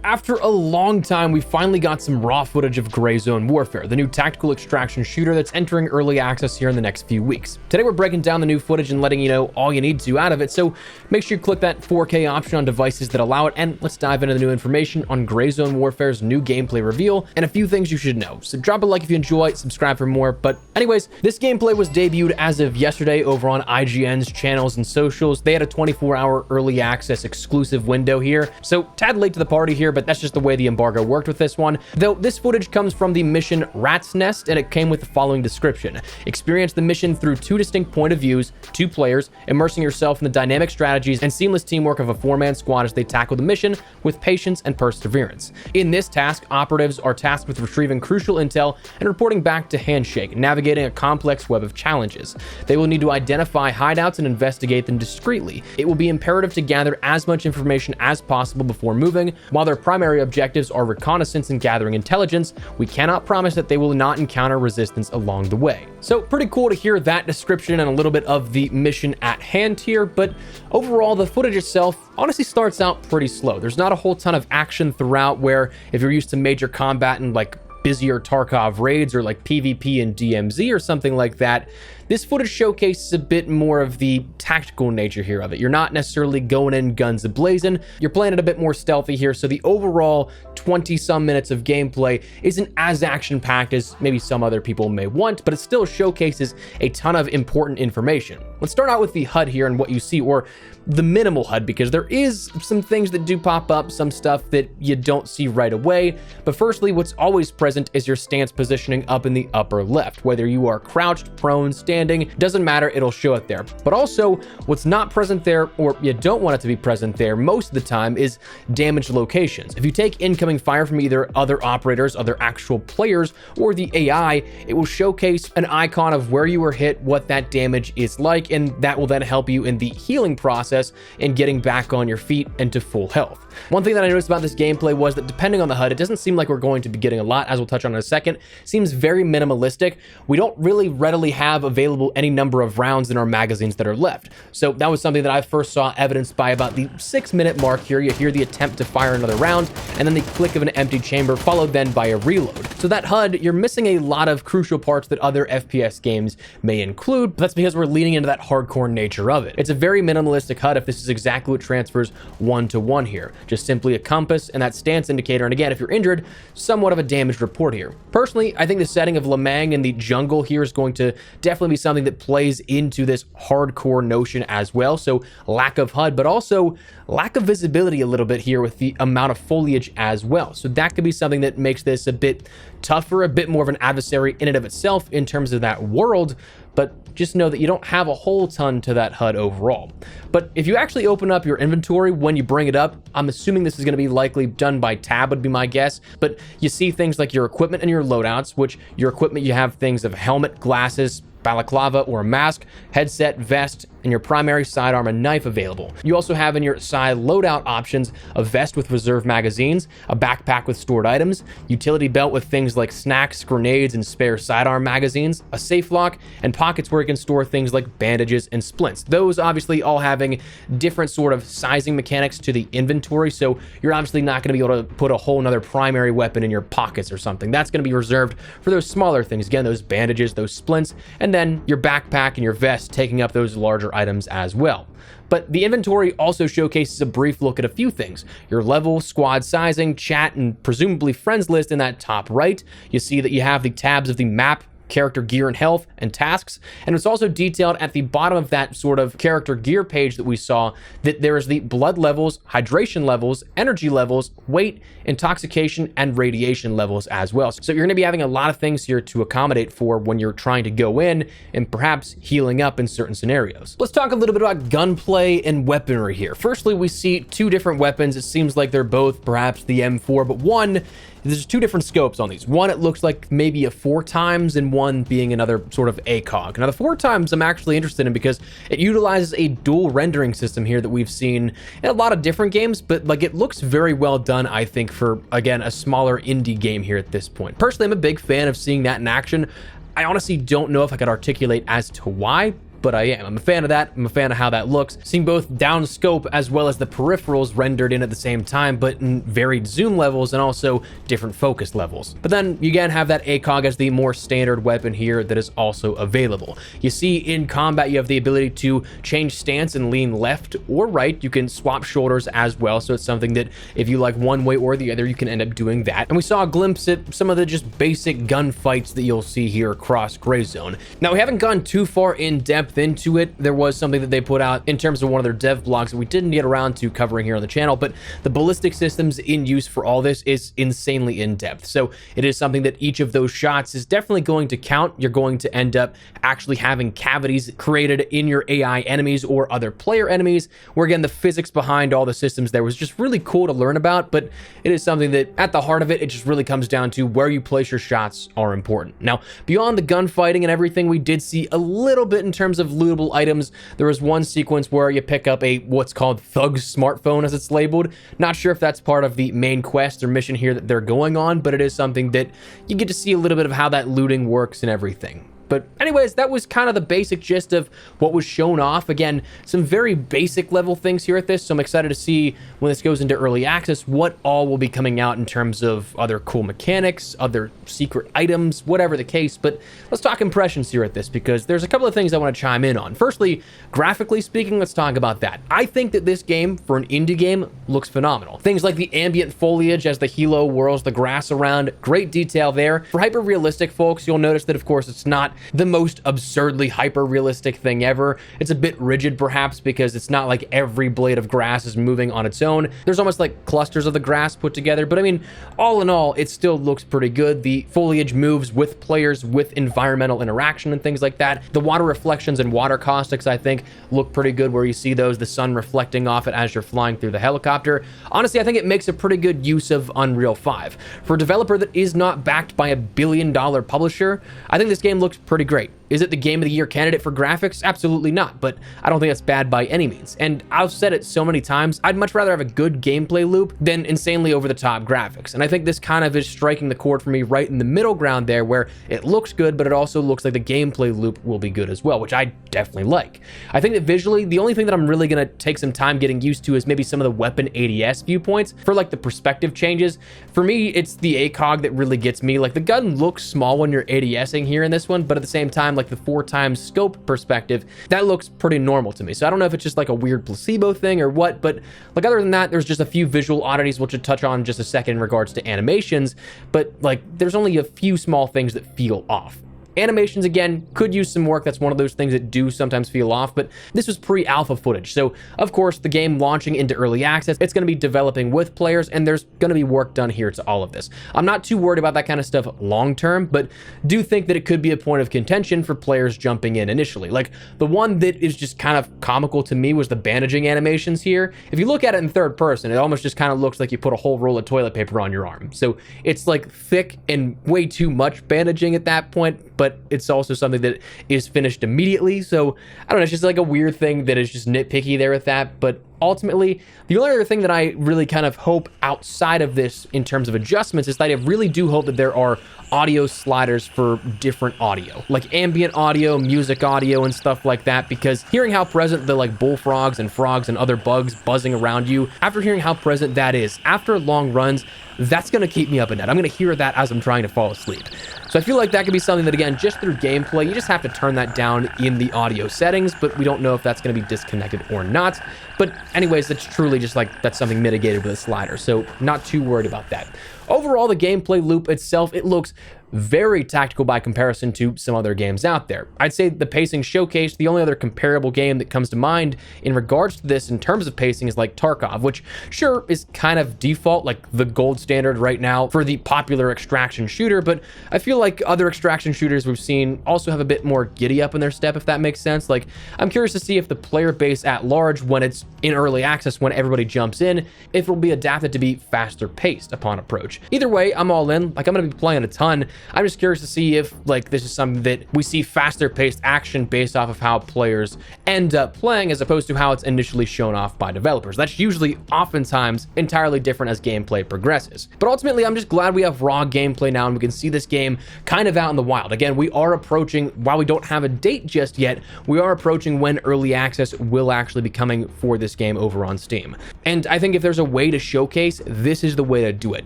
after a long time, we finally got some raw footage of Gray Zone Warfare, the new tactical extraction shooter that's entering early access here in the next few weeks. Today, we're breaking down the new footage and letting you know all you need to out of it, so make sure you click that 4K option on devices that allow it, and let's dive into the new information on Gray Zone Warfare's new gameplay reveal and a few things you should know. So drop a like if you enjoy, subscribe for more. But anyways, this gameplay was debuted as of yesterday over on IGN's channels and socials. They had a 24-hour early access exclusive window here, so tad late to the party here, but that's just the way the embargo worked with this one. Though this footage comes from the mission Rat's Nest, and it came with the following description. Experience the mission through two distinct point of views, two players, immersing yourself in the dynamic strategies and seamless teamwork of a four-man squad as they tackle the mission with patience and perseverance. In this task, operatives are tasked with retrieving crucial intel and reporting back to Handshake, navigating a complex web of challenges. They will need to identify hideouts and investigate them discreetly. It will be imperative to gather as much information as possible before moving. While their primary objectives are reconnaissance and gathering intelligence, we cannot promise that they will not encounter resistance along the way. So pretty cool to hear that description and a little bit of the mission at hand here, but overall the footage itself honestly starts out pretty slow. There's not a whole ton of action throughout, where if you're used to major combat and like busier Tarkov raids or like PvP and DMZ or something like that, this footage showcases a bit more of the tactical nature here of it. You're not necessarily going in guns a-blazing. You're playing it a bit more stealthy here, so the overall 20-some minutes of gameplay isn't as action-packed as maybe some other people may want, but it still showcases a ton of important information. Let's start out with the HUD here and what you see, or the minimal HUD, because there is some things that do pop up, some stuff that you don't see right away. But firstly, what's always present is your stance positioning up in the upper left. Whether you are crouched, prone, standing, doesn't matter, it'll show it there. But also, what's not present there, or you don't want it to be present there most of the time, is damage locations. If you take incoming fire from either other operators, other actual players, or the AI, it will showcase an icon of where you were hit, what that damage is like, and that will then help you in the healing process and getting back on your feet and to full health. One thing that I noticed about this gameplay was that depending on the HUD, it doesn't seem like we're going to be getting a lot, as we'll touch on in a second. It seems very minimalistic. We don't really readily have available any number of rounds in our magazines that are left. So that was something that I first saw evidenced by about the 6-minute mark here. You hear the attempt to fire another round, and then the click of an empty chamber, followed then by a reload. So that HUD, you're missing a lot of crucial parts that other FPS games may include, but that's because we're leaning into that hardcore nature of it. It's a very minimalistic HUD if this is exactly what transfers one-to-one here. Just simply a compass and that stance indicator, and again, if you're injured, somewhat of a damage report here. Personally, I think the setting of Lemang in the jungle here is going to definitely be something that plays into this hardcore notion as well. So lack of HUD, but also lack of visibility a little bit here with the amount of foliage as well. So that could be something that makes this a bit tougher, a bit more of an adversary in and of itself in terms of that world, but just know that you don't have a whole ton to that HUD overall. But if you actually open up your inventory when you bring it up, I'm assuming this is going to be likely done by tab would be my guess, but you see things like your equipment and your loadouts, which your equipment, you have things of helmet, glasses, balaclava or a mask, headset, vest, and your primary sidearm and knife available. You also have in your side loadout options a vest with reserve magazines, a backpack with stored items, utility belt with things like snacks, grenades, and spare sidearm magazines, a safe lock, and pockets where you can store things like bandages and splints. Those obviously all having different sort of sizing mechanics to the inventory, so you're obviously not going to be able to put a whole nother primary weapon in your pockets or something. That's going to be reserved for those smaller things. Again, those bandages, those splints, and then your backpack and your vest taking up those larger items as well. But the inventory also showcases a brief look at a few things. Your level, squad sizing, chat, and presumably friends list in that top right. You see that you have the tabs of the map, character gear and health, and tasks. And it's also detailed at the bottom of that sort of character gear page that we saw that there is the blood levels, hydration levels, energy levels, weight, intoxication, and radiation levels as well. So you're going to be having a lot of things here to accommodate for when you're trying to go in and perhaps healing up in certain scenarios. Let's talk a little bit about gunplay and weaponry here. Firstly, we see two different weapons. It seems like they're both perhaps the M4, but one, there's two different scopes on these. One, it looks like maybe a 4x, and one being another sort of ACOG. Now, the 4x I'm actually interested in because it utilizes a dual rendering system here that we've seen in a lot of different games, but like it looks very well done, I think, for, again, a smaller indie game here at this point. Personally, I'm a big fan of seeing that in action. I honestly don't know if I could articulate as to why, but I am. I'm a fan of that. I'm a fan of how that looks. Seeing both down scope as well as the peripherals rendered in at the same time, but in varied zoom levels and also different focus levels. But then you again have that ACOG as the more standard weapon here that is also available. You see in combat, you have the ability to change stance and lean left or right. You can swap shoulders as well. So it's something that if you like one way or the other, you can end up doing that. And we saw a glimpse at some of the just basic gunfights that you'll see here across Grayzone. Now, we haven't gone too far in depth into it. There was something that they put out in terms of one of their dev blogs that we didn't get around to covering here on the channel, but the ballistic systems in use for all this is insanely in depth. So it is something that each of those shots is definitely going to count. You're going to end up actually having cavities created in your AI enemies or other player enemies, where again, the physics behind all the systems there was just really cool to learn about, but it is something that at the heart of it, it just really comes down to where you place your shots are important. Now, beyond the gunfighting and everything, we did see a little bit in terms of lootable items. There was one sequence where you pick up a what's called Thug's smartphone, as it's labeled. Not sure if that's part of the main quest or mission here that they're going on, but it is something that you get to see a little bit of how that looting works and everything. But anyways, that was kind of the basic gist of what was shown off. Again, some very basic level things here at this, so I'm excited to see when this goes into early access what all will be coming out in terms of other cool mechanics, other secret items, whatever the case. But let's talk impressions here at this, because there's a couple of things I want to chime in on. Firstly, graphically speaking, let's talk about that. I think that this game, for an indie game, looks phenomenal. Things like the ambient foliage as the helo whirls the grass around, great detail there. For hyper-realistic folks, you'll notice that, of course, it's not the most absurdly hyper-realistic thing ever. It's a bit rigid, perhaps, because it's not like every blade of grass is moving on its own. There's almost like clusters of the grass put together, but I mean, all in all, it still looks pretty good. The foliage moves with players, with environmental interaction and things like that. The water reflections and water caustics, I think, look pretty good, where you see those, the sun reflecting off it as you're flying through the helicopter. Honestly, I think it makes a pretty good use of Unreal 5. For a developer that is not backed by a billion-dollar publisher, I think this game looks pretty great. Is it the Game of the Year candidate for graphics? Absolutely not, but I don't think that's bad by any means. And I've said it so many times, I'd much rather have a good gameplay loop than insanely over-the-top graphics. And I think this kind of is striking the chord for me right in the middle ground there, where it looks good, but it also looks like the gameplay loop will be good as well, which I definitely like. I think that visually, the only thing that I'm really going to take some time getting used to is maybe some of the weapon ADS viewpoints for like the perspective changes. For me, it's the ACOG that really gets me. Like, the gun looks small when you're ADSing here in this one, but at the same time, like the 4x scope perspective, that looks pretty normal to me. So I don't know if it's just like a weird placebo thing or what, but like other than that, there's just a few visual oddities which we'll touch on in just a second in regards to animations, but like there's only a few small things that feel off. Animations, again, could use some work. That's one of those things that do sometimes feel off, but this was pre-alpha footage. So, of course, the game launching into early access, it's going to be developing with players, and there's going to be work done here to all of this. I'm not too worried about that kind of stuff long-term, but do think that it could be a point of contention for players jumping in initially. Like, the one that is just kind of comical to me was the bandaging animations here. If you look at it in third person, it almost just kind of looks like you put a whole roll of toilet paper on your arm. So, it's like thick and way too much bandaging at that point, but it's also something that is finished immediately. So I don't know, it's just like a weird thing that is just nitpicky there with that. But ultimately, the only other thing that I really kind of hope outside of this in terms of adjustments is that I really do hope that there are audio sliders for different audio, like ambient audio, music audio, and stuff like that, because hearing how present the like bullfrogs and frogs and other bugs buzzing around you, after hearing how present that is, after long runs, that's going to keep me up at night. I'm going to hear that as I'm trying to fall asleep. So I feel like that could be something that, again, just through gameplay, you just have to turn that down in the audio settings, but we don't know if that's going to be disconnected or not. But anyways, it's truly just like that's something mitigated with a slider, so not too worried about that. Overall, the gameplay loop itself, it looks very tactical by comparison to some other games out there. I'd say the pacing showcase, the only other comparable game that comes to mind in regards to this in terms of pacing is like Tarkov, which sure is kind of default, like the gold standard right now for the popular extraction shooter, but I feel like other extraction shooters we've seen also have a bit more giddy up in their step, if that makes sense. Like, I'm curious to see if the player base at large, when it's in early access, when everybody jumps in, if it'll be adapted to be faster paced upon approach. Either way, I'm all in. Like, I'm going to be playing a ton. I'm just curious to see if like this is something that we see faster paced action based off of how players end up playing as opposed to how it's initially shown off by developers. That's usually oftentimes entirely different as gameplay progresses. But ultimately, I'm just glad we have raw gameplay now and we can see this game kind of out in the wild. Again, we are approaching, while we don't have a date just yet, we are approaching when early access will actually be coming for this game over on Steam. And I think if there's a way to showcase, this is the way to do it.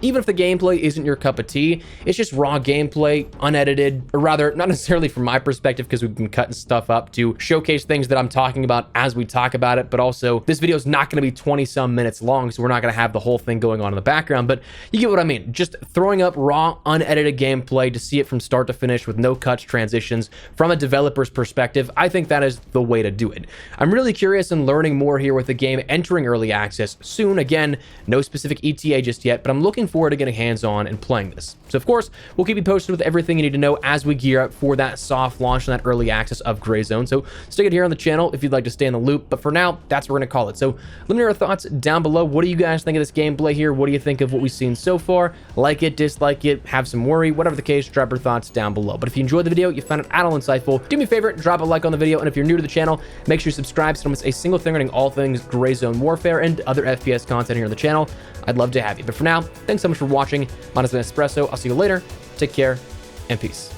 Even if the gameplay isn't your cup of tea, it's just raw gameplay, unedited, or rather, not necessarily from my perspective, because we've been cutting stuff up to showcase things that I'm talking about as we talk about it, but also this video is not going to be 20 some minutes long, so we're not going to have the whole thing going on in the background, but you get what I mean. Just throwing up raw, unedited gameplay to see it from start to finish with no cuts, transitions, from a developer's perspective, I think that is the way to do it. I'm really curious in learning more here with the game entering early access soon. Again, no specific ETA just yet, but I'm looking forward to getting hands-on and playing this. So of course, we'll keep you posted with everything you need to know as we gear up for that soft launch and that early access of Grayzone. So stick it here on the channel if you'd like to stay in the loop, but for now, that's what we're gonna call it. So let me know your thoughts down below. What do you guys think of this gameplay here? What do you think of what we've seen so far? Like it, dislike it, have some worry, whatever the case, drop your thoughts down below. But if you enjoyed the video, you found it at all insightful, do me a favor, drop a like on the video, and if you're new to the channel, make sure you subscribe so you don't miss a single thing regarding all things Grayzone Warfare and other FPS content here on the channel. I'd love to have you. But for now, thanks so much for watching. My name has been Espresso. I'll see you later. Take care and peace.